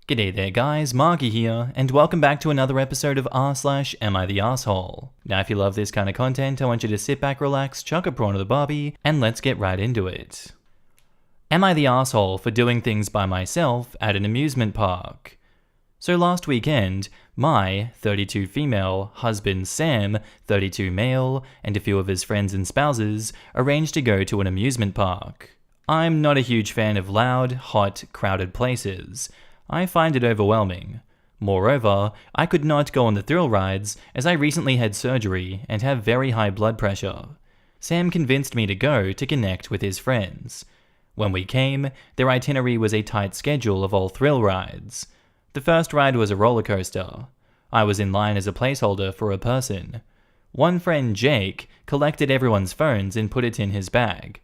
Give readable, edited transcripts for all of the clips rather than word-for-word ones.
G'day there guys, Marky here, and welcome back to another episode of r/Am I the Asshole? Now if you love this kind of content, I want you to sit back, relax, chuck a prawn to the barbie, and let's get right into it. Am I the asshole for doing things by myself at an amusement park? So last weekend, my 32 female husband Sam, 32 male, and a few of his friends and spouses arranged to go to an amusement park. I'm not a huge fan of loud, hot, crowded places. I find it overwhelming. Moreover, I could not go on the thrill rides as I recently had surgery and have very high blood pressure. Sam convinced me to go to connect with his friends. When we came, their itinerary was a tight schedule of all thrill rides. The first ride was a roller coaster. I was in line as a placeholder for a person. One friend, Jake, collected everyone's phones and put it in his bag.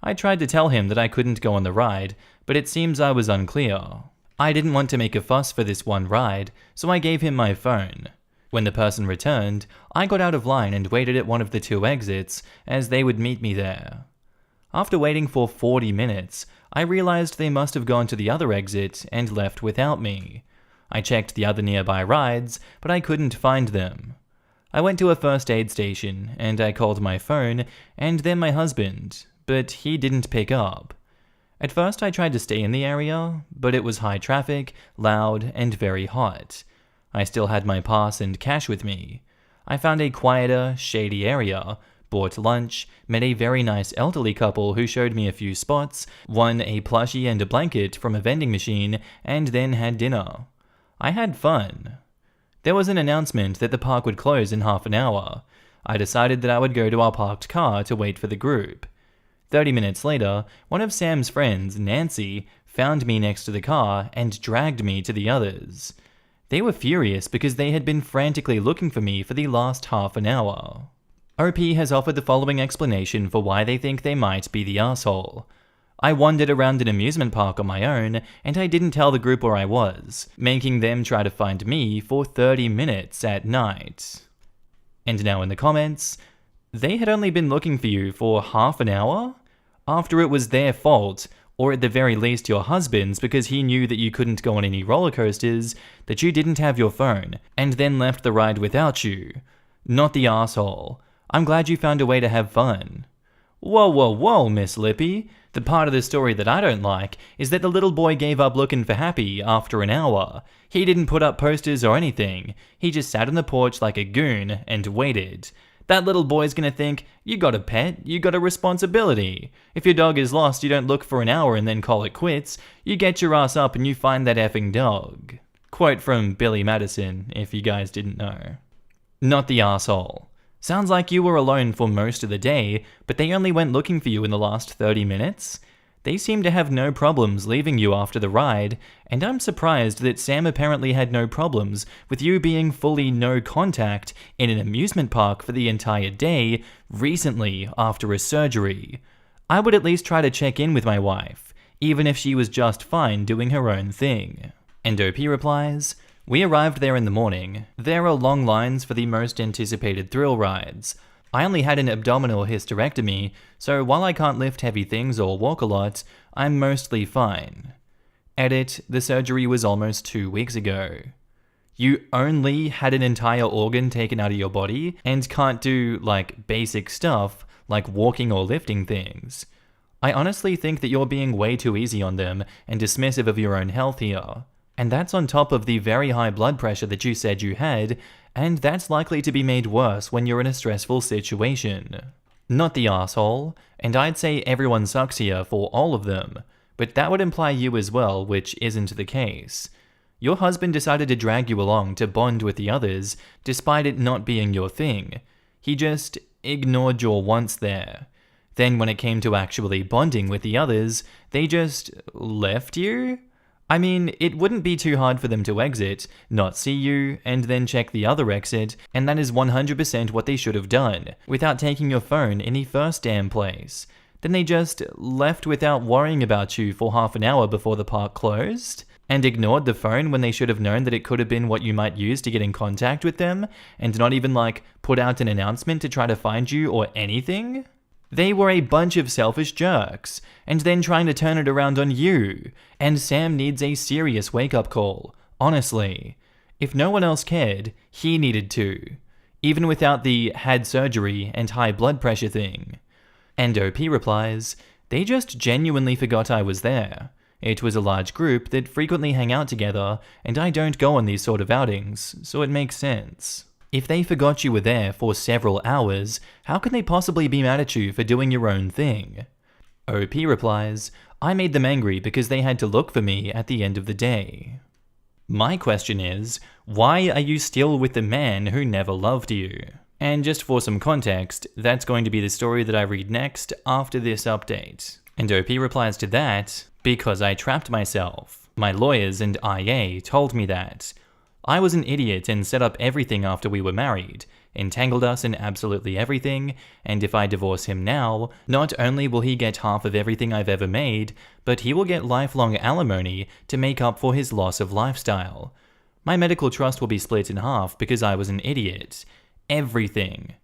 I tried to tell him that I couldn't go on the ride, but it seems I was unclear. I didn't want to make a fuss for this one ride, so I gave him my phone. When the person returned, I got out of line and waited at one of the two exits, as they would meet me there. After waiting for 40 minutes, I realized they must have gone to the other exit and left without me. I checked the other nearby rides, but I couldn't find them. I went to a first aid station, and I called my phone, and then my husband, but he didn't pick up. At first I tried to stay in the area, but it was high traffic, loud, and very hot. I still had my pass and cash with me. I found a quieter, shady area, bought lunch, met a very nice elderly couple who showed me a few spots, won a plushie and a blanket from a vending machine, and then had dinner. I had fun. There was an announcement that the park would close in half an hour. I decided that I would go to our parked car to wait for the group. 30 minutes later, one of Sam's friends, Nancy, found me next to the car and dragged me to the others. They were furious because they had been frantically looking for me for the last half an hour. OP has offered the following explanation for why they think they might be the asshole. I wandered around an amusement park on my own, and I didn't tell the group where I was, making them try to find me for 30 minutes at night. And now in the comments, they had only been looking for you for half an hour? After it was their fault, or at the very least your husband's because he knew that you couldn't go on any roller coasters, that you didn't have your phone, and then left the ride without you. Not the asshole. I'm glad you found a way to have fun. Whoa, Miss Lippy. The part of the story that I don't like is that the little boy gave up looking for happy after an hour. He didn't put up posters or anything. He just sat on the porch like a goon and waited. That little boy's gonna think, you got a pet, you got a responsibility. If your dog is lost, you don't look for an hour and then call it quits. You get your ass up and you find that effing dog. Quote from Billy Madison, if you guys didn't know. Not the asshole. Sounds like you were alone for most of the day, but they only went looking for you in the last 30 minutes? They seem to have no problems leaving you after the ride, and I'm surprised that Sam apparently had no problems with you being fully no contact in an amusement park for the entire day recently after a surgery. I would at least try to check in with my wife, even if she was just fine doing her own thing. And OP replies, we arrived there in the morning. There are long lines for the most anticipated thrill rides. I only had an abdominal hysterectomy, so while I can't lift heavy things or walk a lot, I'm mostly fine. Edit, the surgery was almost 2 weeks ago. You only had an entire organ taken out of your body and can't do, basic stuff like walking or lifting things. I honestly think that you're being way too easy on them and dismissive of your own health here. And that's on top of the very high blood pressure that you said you had, and that's likely to be made worse when you're in a stressful situation. Not the asshole, and I'd say everyone sucks here for all of them, but that would imply you as well, which isn't the case. Your husband decided to drag you along to bond with the others, despite it not being your thing. He just ignored your wants there. Then when it came to actually bonding with the others, they just left you? I mean, it wouldn't be too hard for them to exit, not see you, and then check the other exit, and that is 100% what they should have done, without taking your phone in the first damn place. Then they just left without worrying about you for half an hour before the park closed, and ignored the phone when they should have known that it could have been what you might use to get in contact with them, and not even put out an announcement to try to find you or anything? They were a bunch of selfish jerks, and then trying to turn it around on you. And Sam needs a serious wake-up call, honestly. If no one else cared, he needed to. Even without the had surgery and high blood pressure thing. And OP replies, they just genuinely forgot I was there. It was a large group that frequently hang out together, and I don't go on these sort of outings, so it makes sense. If they forgot you were there for several hours, how can they possibly be mad at you for doing your own thing? OP replies, I made them angry because they had to look for me at the end of the day. My question is, why are you still with the man who never loved you? And just for some context, that's going to be the story that I read next after this update. And OP replies to that, because I trapped myself. My lawyers and IA told me that. I was an idiot and set up everything after we were married, entangled us in absolutely everything, and if I divorce him now, not only will he get half of everything I've ever made, but he will get lifelong alimony to make up for his loss of lifestyle. My medical trust will be split in half because I was an idiot. Everything.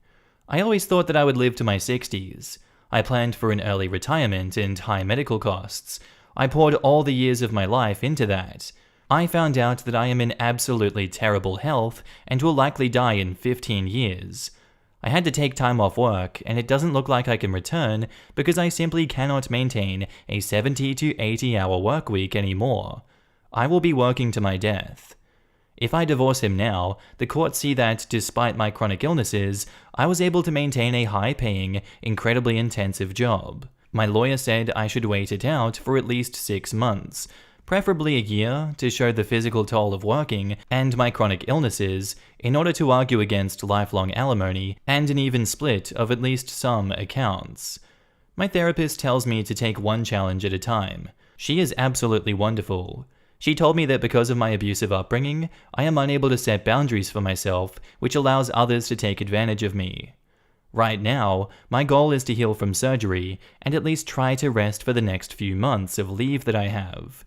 I always thought that I would live to my 60s. I planned for an early retirement and high medical costs. I poured all the years of my life into that. I found out that I am in absolutely terrible health and will likely die in 15 years. I had to take time off work, and it doesn't look like I can return because I simply cannot maintain a 70 to 80 hour work week anymore. I will be working to my death. If I divorce him now, the courts see that, despite my chronic illnesses, I was able to maintain a high-paying, incredibly intensive job. My lawyer said I should wait it out for at least 6 months, preferably a year, to show the physical toll of working and my chronic illnesses in order to argue against lifelong alimony and an even split of at least some accounts. My therapist tells me to take one challenge at a time. She is absolutely wonderful. She told me that because of my abusive upbringing, I am unable to set boundaries for myself, which allows others to take advantage of me. Right now, my goal is to heal from surgery and at least try to rest for the next few months of leave that I have.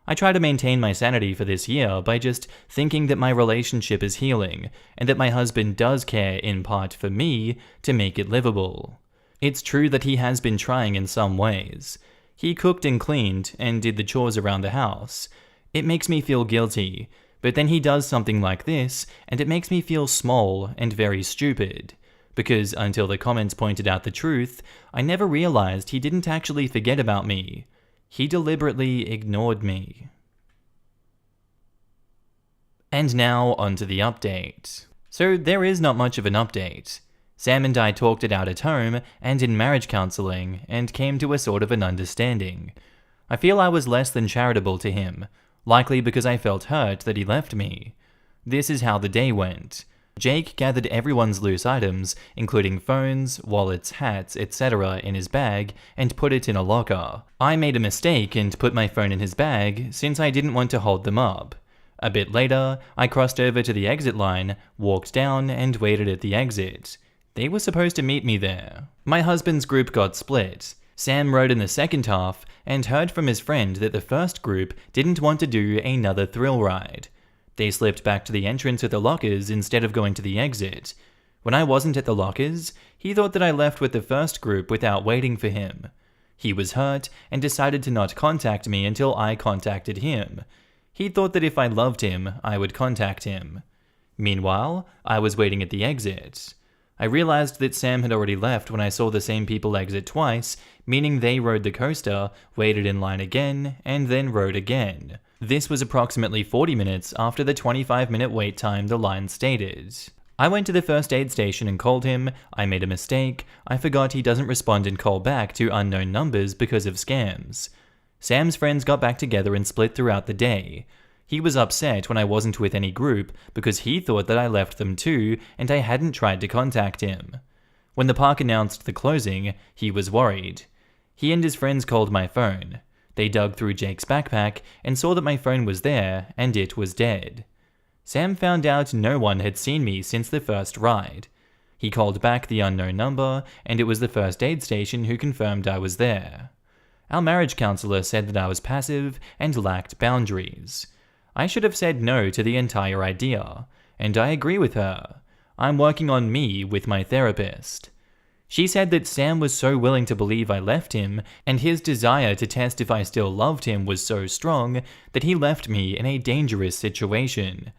I try to maintain my sanity for this year by just thinking that my relationship is healing, and that my husband does care in part for me to make it livable. It's true that he has been trying in some ways. He cooked and cleaned and did the chores around the house. It makes me feel guilty, but then he does something like this, and it makes me feel small and very stupid. Because until the comments pointed out the truth, I never realized he didn't actually forget about me. He deliberately ignored me. And now onto the update. So there is not much of an update. Sam and I talked it out at home and in marriage counseling and came to a sort of an understanding. I feel I was less than charitable to him, likely because I felt hurt that he left me. This is how the day went. Jake gathered everyone's loose items, including phones, wallets, hats, etc. in his bag and put it in a locker. I made a mistake and put my phone in his bag since I didn't want to hold them up. A bit later, I crossed over to the exit line, walked down and waited at the exit. They were supposed to meet me there. My husband's group got split. Sam rode in the second half and heard from his friend that the first group didn't want to do another thrill ride. They slipped back to the entrance at the lockers instead of going to the exit. When I wasn't at the lockers, he thought that I left with the first group without waiting for him. He was hurt and decided to not contact me until I contacted him. He thought that if I loved him, I would contact him. Meanwhile, I was waiting at the exit. I realized that Sam had already left when I saw the same people exit twice, meaning they rode the coaster, waited in line again, and then rode again. This was approximately 40 minutes after the 25-minute wait time the line stated. I went to the first aid station and called him. I made a mistake. I forgot he doesn't respond and call back to unknown numbers because of scams. Sam's friends got back together and split throughout the day. He was upset when I wasn't with any group because he thought that I left them too and I hadn't tried to contact him. When the park announced the closing, he was worried. He and his friends called my phone. They dug through Jake's backpack and saw that my phone was there and it was dead. Sam found out no one had seen me since the first ride. He called back the unknown number and it was the first aid station who confirmed I was there. Our marriage counselor said that I was passive and lacked boundaries. I should have said no to the entire idea, and I agree with her. I'm working on me with my therapist. She said that Sam was so willing to believe I left him, and his desire to test if I still loved him was so strong that he left me in a dangerous situation.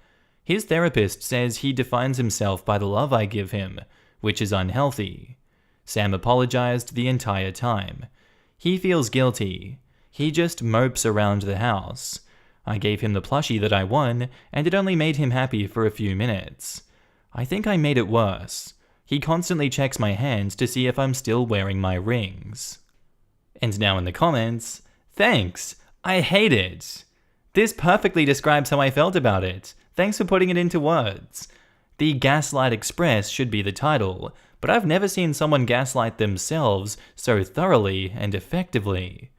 His therapist says he defines himself by the love I give him, which is unhealthy. Sam apologized the entire time. He feels guilty. He just mopes around the house. I gave him the plushie that I won, and it only made him happy for a few minutes. I think I made it worse. He constantly checks my hands to see if I'm still wearing my rings. And now in the comments, thanks, I hate it. This perfectly describes how I felt about it. Thanks for putting it into words. The Gaslight Express should be the title, but I've never seen someone gaslight themselves so thoroughly and effectively.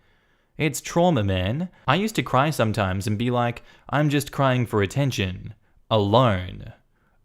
It's trauma, man. I used to cry sometimes and be like, I'm just crying for attention. Alone.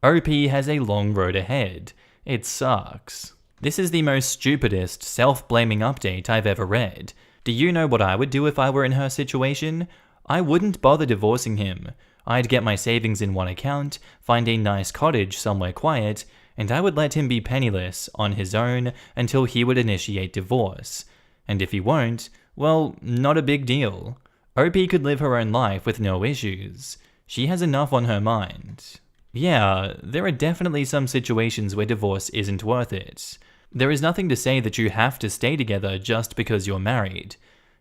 OP has a long road ahead. It sucks. This is the most stupidest, self-blaming update I've ever read. Do you know what I would do if I were in her situation? I wouldn't bother divorcing him. I'd get my savings in one account, find a nice cottage somewhere quiet, and I would let him be penniless on his own until he would initiate divorce. And if he won't, well, not a big deal. OP could live her own life with no issues. She has enough on her mind. Yeah, there are definitely some situations where divorce isn't worth it. There is nothing to say that you have to stay together just because you're married.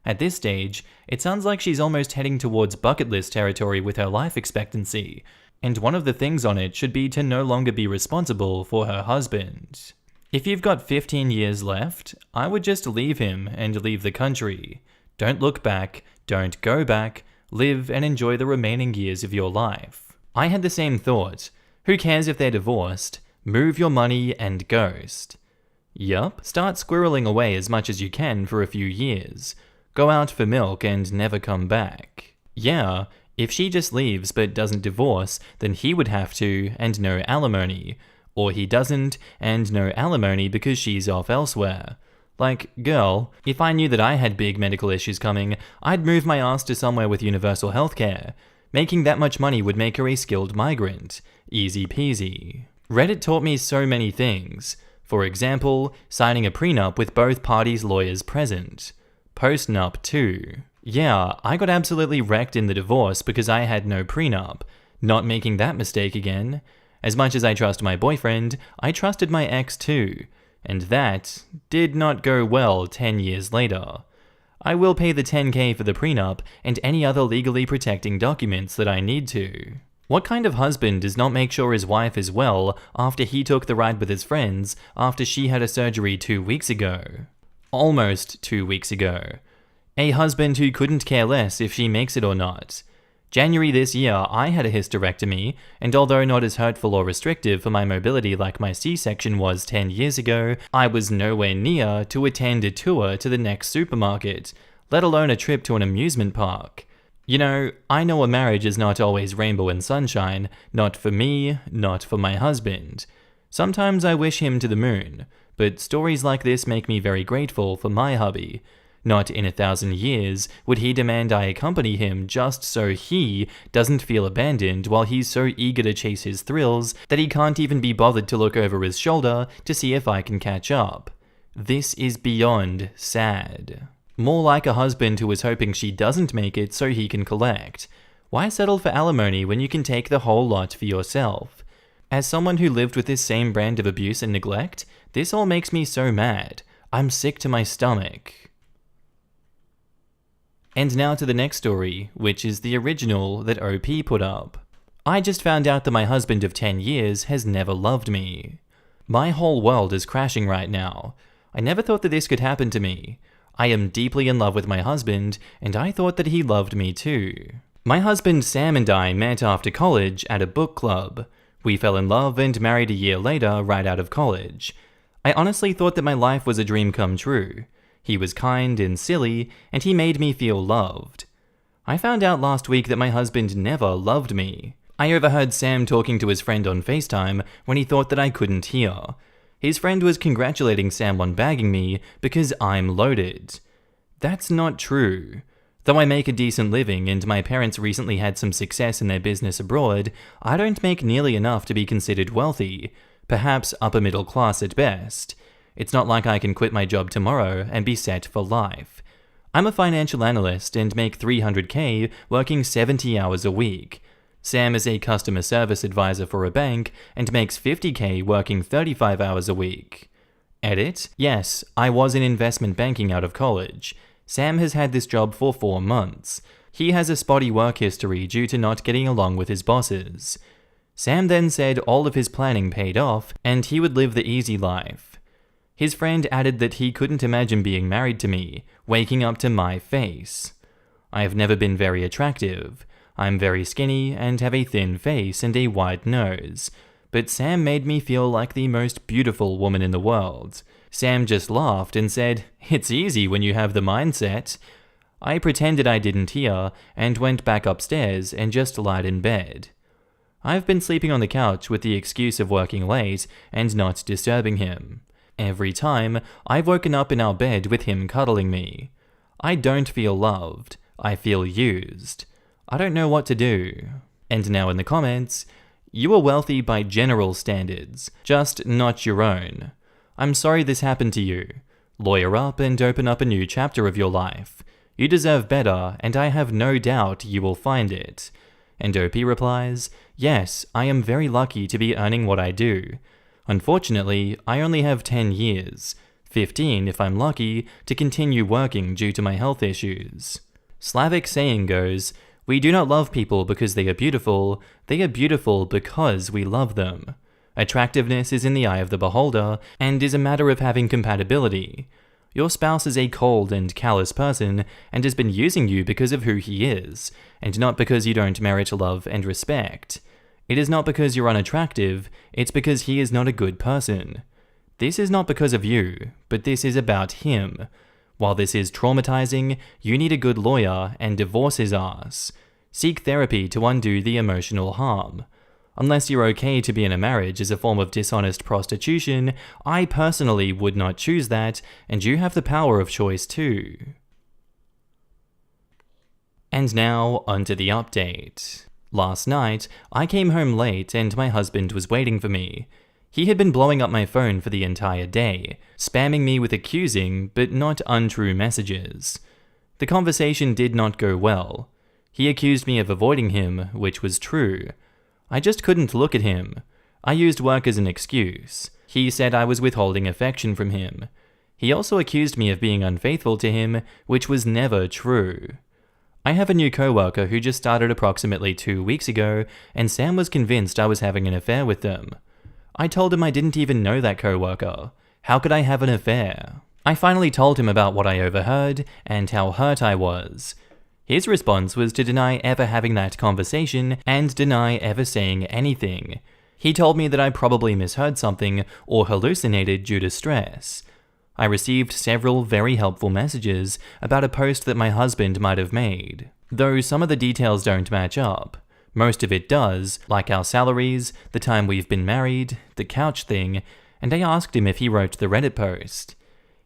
At this stage, it sounds like she's almost heading towards bucket list territory with her life expectancy, and one of the things on it should be to no longer be responsible for her husband. If you've got 15 years left, I would just leave him and leave the country. Don't look back, don't go back, live and enjoy the remaining years of your life. I had the same thought. Who cares if they're divorced? Move your money and ghost. Yup, start squirreling away as much as you can for a few years. Go out for milk and never come back. Yeah, if she just leaves but doesn't divorce, then he would have to, and no alimony. Or he doesn't, and no alimony because she's off elsewhere. Like, girl, if I knew that I had big medical issues coming, I'd move my ass to somewhere with universal healthcare. Making that much money would make her a skilled migrant. Easy peasy. Reddit taught me so many things. For example, signing a prenup with both parties' lawyers present. Postnup too. Yeah, I got absolutely wrecked in the divorce because I had no prenup. Not making that mistake again. As much as I trust my boyfriend, I trusted my ex too. And that did not go well 10 years later. I will pay the $10,000 for the prenup and any other legally protecting documents that I need to. What kind of husband does not make sure his wife is well after he took the ride with his friends after she had a surgery 2 weeks ago? Almost 2 weeks ago. A husband who couldn't care less if she makes it or not. January this year, I had a hysterectomy, and although not as hurtful or restrictive for my mobility like my C-section was 10 years ago, I was nowhere near to attend a tour to the next supermarket, let alone a trip to an amusement park. You know, I know a marriage is not always rainbow and sunshine, not for me, not for my husband. Sometimes I wish him to the moon, but stories like this make me very grateful for my hubby. Not in 1,000 years would he demand I accompany him just so he doesn't feel abandoned while he's so eager to chase his thrills that he can't even be bothered to look over his shoulder to see if I can catch up. This is beyond sad. More like a husband who is hoping she doesn't make it so he can collect. Why settle for alimony when you can take the whole lot for yourself? As someone who lived with this same brand of abuse and neglect, this all makes me so mad. I'm sick to my stomach. And now to the next story, which is the original that OP put up. I just found out that my husband of 10 years has never loved me. My whole world is crashing right now. I never thought that this could happen to me. I am deeply in love with my husband, and I thought that he loved me too. My husband Sam and I met after college at a book club. We fell in love and married a year later right out of college. I honestly thought that my life was a dream come true. He was kind and silly, and he made me feel loved. I found out last week that my husband never loved me. I overheard Sam talking to his friend on FaceTime when he thought that I couldn't hear. His friend was congratulating Sam on bagging me because I'm loaded. That's not true. Though I make a decent living and my parents recently had some success in their business abroad, I don't make nearly enough to be considered wealthy, perhaps upper middle class at best. It's not like I can quit my job tomorrow and be set for life. I'm a financial analyst and make $300K working 70 hours a week. Sam is a customer service advisor for a bank and makes $50K working 35 hours a week. Edit: yes, I was in investment banking out of college. Sam has had this job for 4 months. He has a spotty work history due to not getting along with his bosses. Sam then said all of his planning paid off and he would live the easy life. His friend added that he couldn't imagine being married to me, waking up to my face. I have never been very attractive. I'm very skinny and have a thin face and a wide nose. But Sam made me feel like the most beautiful woman in the world. Sam just laughed and said, "It's easy when you have the mindset." I pretended I didn't hear and went back upstairs and just lied in bed. I've been sleeping on the couch with the excuse of working late and not disturbing him. Every time, I've woken up in our bed with him cuddling me. I don't feel loved. I feel used. I don't know what to do. And now in the comments, you are wealthy by general standards, just not your own. I'm sorry this happened to you. Lawyer up and open up a new chapter of your life. You deserve better, and I have no doubt you will find it. And OP replies, yes, I am very lucky to be earning what I do. Unfortunately, I only have 10 years, 15 if I'm lucky, to continue working due to my health issues. Slavic saying goes, we do not love people because they are beautiful because we love them. Attractiveness is in the eye of the beholder, and is a matter of having compatibility. Your spouse is a cold and callous person, and has been using you because of who he is, and not because you don't merit love and respect. It is not because you're unattractive, it's because he is not a good person. This is not because of you, but this is about him. While this is traumatizing, you need a good lawyer and divorce his ass. Seek therapy to undo the emotional harm. Unless you're okay to be in a marriage as a form of dishonest prostitution, I personally would not choose that, and you have the power of choice too. And now, onto the update. Last night, I came home late and my husband was waiting for me. He had been blowing up my phone for the entire day, spamming me with accusing but not untrue messages. The conversation did not go well. He accused me of avoiding him, which was true. I just couldn't look at him. I used work as an excuse. He said I was withholding affection from him. He also accused me of being unfaithful to him, which was never true. I have a new coworker who just started approximately 2 weeks ago, and Sam was convinced I was having an affair with them. I told him I didn't even know that coworker. How could I have an affair? I finally told him about what I overheard and how hurt I was. His response was to deny ever having that conversation and deny ever saying anything. He told me that I probably misheard something or hallucinated due to stress. I received several very helpful messages about a post that my husband might have made, though some of the details don't match up. Most of it does, like our salaries, the time we've been married, the couch thing, and I asked him if he wrote the Reddit post.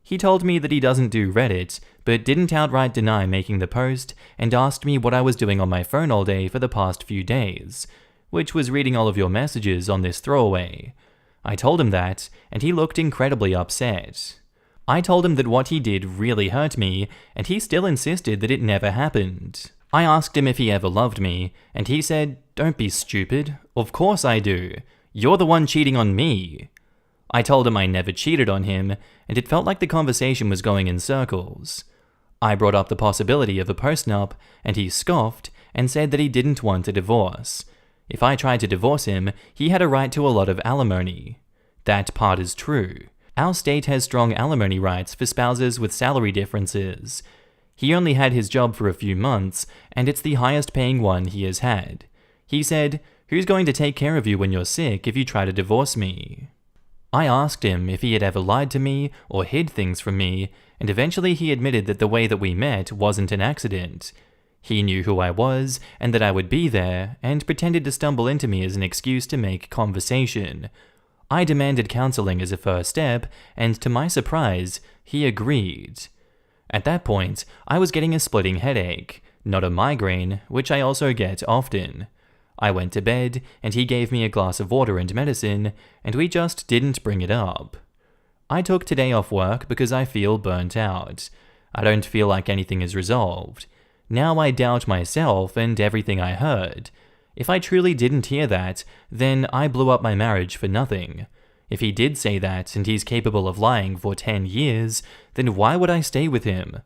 He told me that he doesn't do Reddit, but didn't outright deny making the post, and asked me what I was doing on my phone all day for the past few days, which was reading all of your messages on this throwaway. I told him that, and he looked incredibly upset. I told him that what he did really hurt me, and he still insisted that it never happened. I asked him if he ever loved me, and he said, "Don't be stupid. Of course I do. You're the one cheating on me." I told him I never cheated on him, and it felt like the conversation was going in circles. I brought up the possibility of a postnup, and he scoffed and said that he didn't want a divorce. If I tried to divorce him, he had a right to a lot of alimony. That part is true. Our state has strong alimony rights for spouses with salary differences. He only had his job for a few months, and it's the highest paying one he has had. He said, "Who's going to take care of you when you're sick if you try to divorce me?" I asked him if he had ever lied to me or hid things from me, and eventually he admitted that the way that we met wasn't an accident. He knew who I was and that I would be there, and pretended to stumble into me as an excuse to make conversation. I demanded counseling as a first step, and to my surprise, he agreed. At that point, I was getting a splitting headache, not a migraine, which I also get often. I went to bed, and he gave me a glass of water and medicine, and we just didn't bring it up. I took today off work because I feel burnt out. I don't feel like anything is resolved. Now I doubt myself and everything I heard. If I truly didn't hear that, then I blew up my marriage for nothing. If he did say that and he's capable of lying for 10 years, then why would I stay with him?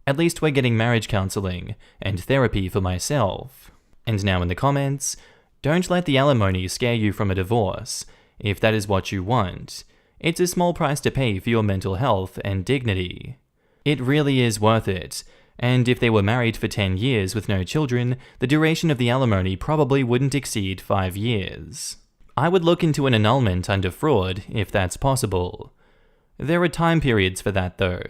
At least we're getting marriage counseling and therapy for myself. And now in the comments, don't let the alimony scare you from a divorce, if that is what you want. It's a small price to pay for your mental health and dignity. It really is worth it. And if they were married for 10 years with no children, the duration of the alimony probably wouldn't exceed 5 years. I would look into an annulment under fraud if that's possible. There are time periods for that though.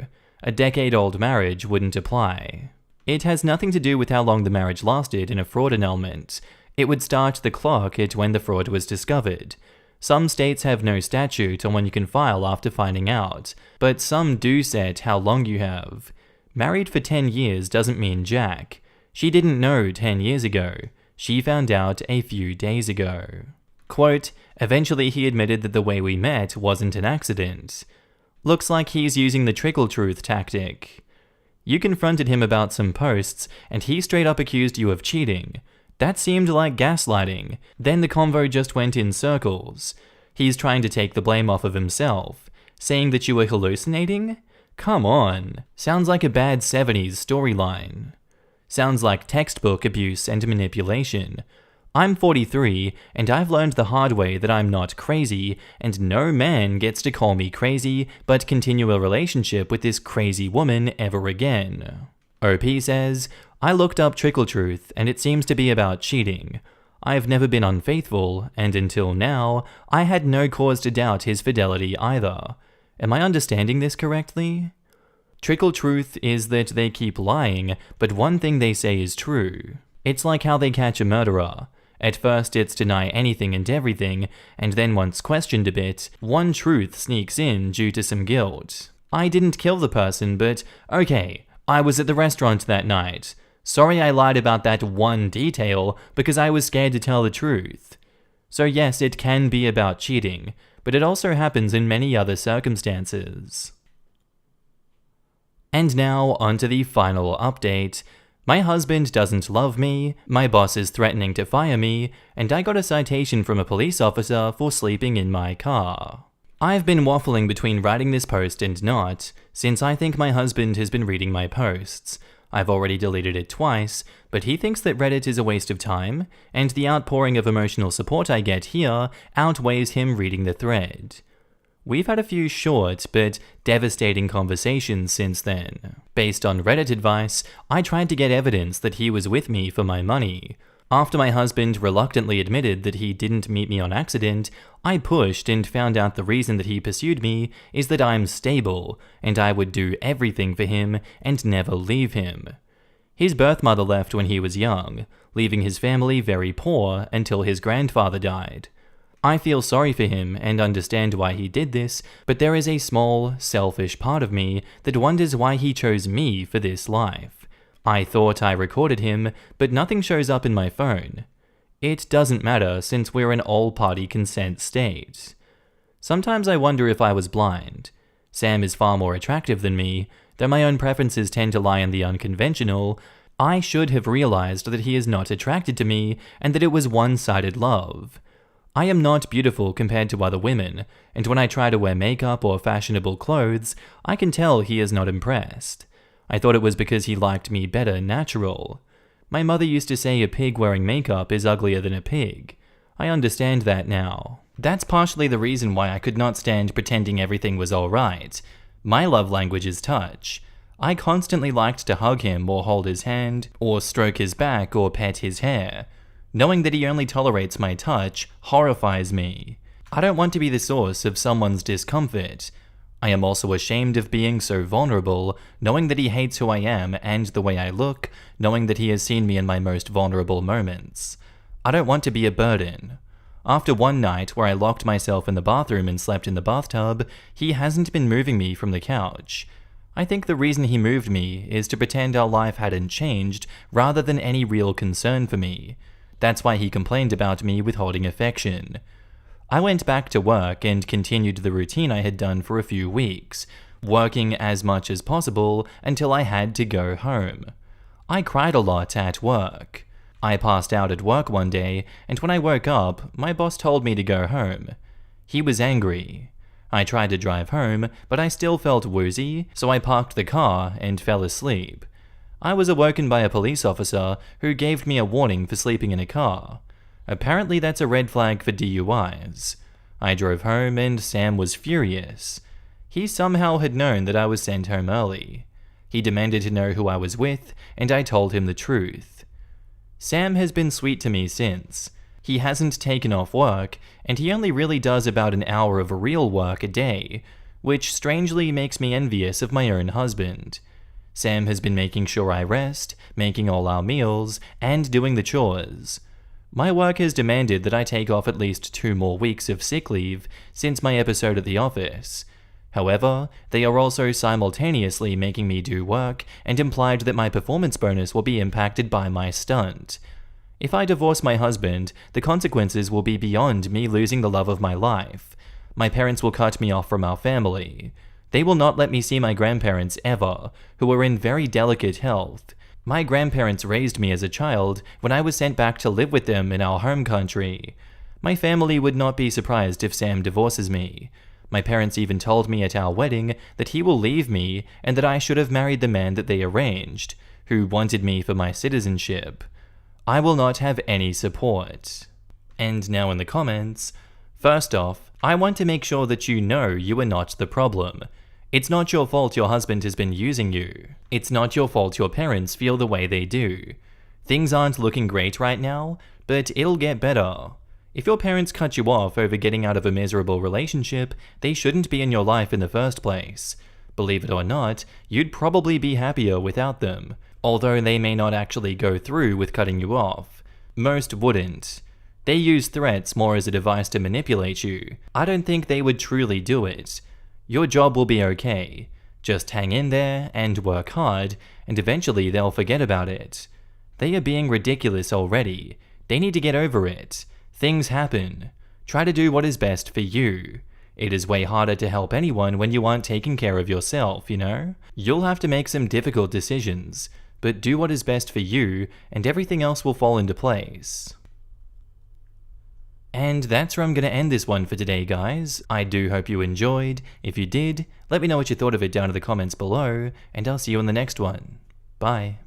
A decade-old marriage wouldn't apply. It has nothing to do with how long the marriage lasted in a fraud annulment. It would start the clock at when the fraud was discovered. Some states have no statute on when you can file after finding out, but some do set how long you have. Married for 10 years doesn't mean jack. She didn't know 10 years ago. She found out a few days ago. Quote, eventually he admitted that the way we met wasn't an accident. Looks like he's using the trickle truth tactic. You confronted him about some posts, and he straight up accused you of cheating. That seemed like gaslighting. Then the convo just went in circles. He's trying to take the blame off of himself, saying that you were hallucinating? Come on. Sounds like a bad 70s storyline. Sounds like textbook abuse and manipulation. I'm 43, and I've learned the hard way that I'm not crazy, and no man gets to call me crazy, but continue a relationship with this crazy woman ever again. OP says, I looked up trickle truth, and it seems to be about cheating. I've never been unfaithful, and until now, I had no cause to doubt his fidelity either. Am I understanding this correctly? Trickle truth is that they keep lying, but one thing they say is true. It's like how they catch a murderer. At first it's deny anything and everything, and then once questioned a bit, one truth sneaks in due to some guilt. I didn't kill the person, but okay, I was at the restaurant that night. Sorry I lied about that one detail because I was scared to tell the truth. So yes, it can be about cheating, but it also happens in many other circumstances. And now onto the final update. My husband doesn't love me, my boss is threatening to fire me, and I got a citation from a police officer for sleeping in my car. I've been waffling between writing this post and not, since I think my husband has been reading my posts. I've already deleted it twice, but he thinks that Reddit is a waste of time, and the outpouring of emotional support I get here outweighs him reading the thread. We've had a few short but devastating conversations since then. Based on Reddit advice, I tried to get evidence that he was with me for my money. After my husband reluctantly admitted that he didn't meet me on accident, I pushed and found out the reason that he pursued me is that I'm stable, and I would do everything for him and never leave him. His birth mother left when he was young, leaving his family very poor until his grandfather died. I feel sorry for him and understand why he did this, but there is a small, selfish part of me that wonders why he chose me for this life. I thought I recorded him, but nothing shows up in my phone. It doesn't matter since we're in all-party consent state. Sometimes I wonder if I was blind. Sam is far more attractive than me, though my own preferences tend to lie in the unconventional. I should have realized that he is not attracted to me and that it was one-sided love. I am not beautiful compared to other women, and when I try to wear makeup or fashionable clothes, I can tell he is not impressed. I thought it was because he liked me better natural. My mother used to say a pig wearing makeup is uglier than a pig. I understand that now. That's partially the reason why I could not stand pretending everything was alright. My love language is touch. I constantly liked to hug him or hold his hand, or stroke his back or pet his hair. Knowing that he only tolerates my touch horrifies me. I don't want to be the source of someone's discomfort. I am also ashamed of being so vulnerable, knowing that he hates who I am and the way I look, knowing that he has seen me in my most vulnerable moments. I don't want to be a burden. After one night where I locked myself in the bathroom and slept in the bathtub, he hasn't been moving me from the couch. I think the reason he moved me is to pretend our life hadn't changed rather than any real concern for me. That's why he complained about me withholding affection. I went back to work and continued the routine I had done for a few weeks, working as much as possible until I had to go home. I cried a lot at work. I passed out at work one day, and when I woke up, my boss told me to go home. He was angry. I tried to drive home, but I still felt woozy, so I parked the car and fell asleep. I was awoken by a police officer who gave me a warning for sleeping in a car. Apparently that's a red flag for DUIs. I drove home and Sam was furious. He somehow had known that I was sent home early. He demanded to know who I was with, and I told him the truth. Sam has been sweet to me since. He hasn't taken off work, and he only really does about an hour of real work a day, which strangely makes me envious of my own husband. Sam has been making sure I rest, making all our meals, and doing the chores. My work has demanded that I take off at least 2 more weeks of sick leave since my episode at the office. However, they are also simultaneously making me do work and implied that my performance bonus will be impacted by my stunt. If I divorce my husband, the consequences will be beyond me losing the love of my life. My parents will cut me off from our family. They will not let me see my grandparents ever, who are in very delicate health. My grandparents raised me as a child when I was sent back to live with them in our home country. My family would not be surprised if Sam divorces me. My parents even told me at our wedding that he will leave me and that I should have married the man that they arranged, who wanted me for my citizenship. I will not have any support. And now in the comments, first off, I want to make sure that you know you are not the problem. It's not your fault your husband has been using you. It's not your fault your parents feel the way they do. Things aren't looking great right now, but it'll get better. If your parents cut you off over getting out of a miserable relationship, they shouldn't be in your life in the first place. Believe it or not, you'd probably be happier without them, although they may not actually go through with cutting you off. Most wouldn't. They use threats more as a device to manipulate you. I don't think they would truly do it. Your job will be okay. Just hang in there and work hard, and eventually they'll forget about it. They are being ridiculous already. They need to get over it. Things happen. Try to do what is best for you. It is way harder to help anyone when you aren't taking care of yourself, you know? You'll have to make some difficult decisions, but do what is best for you, and everything else will fall into place. And that's where I'm going to end this one for today, guys. I do hope you enjoyed. If you did, let me know what you thought of it down in the comments below, and I'll see you in the next one. Bye.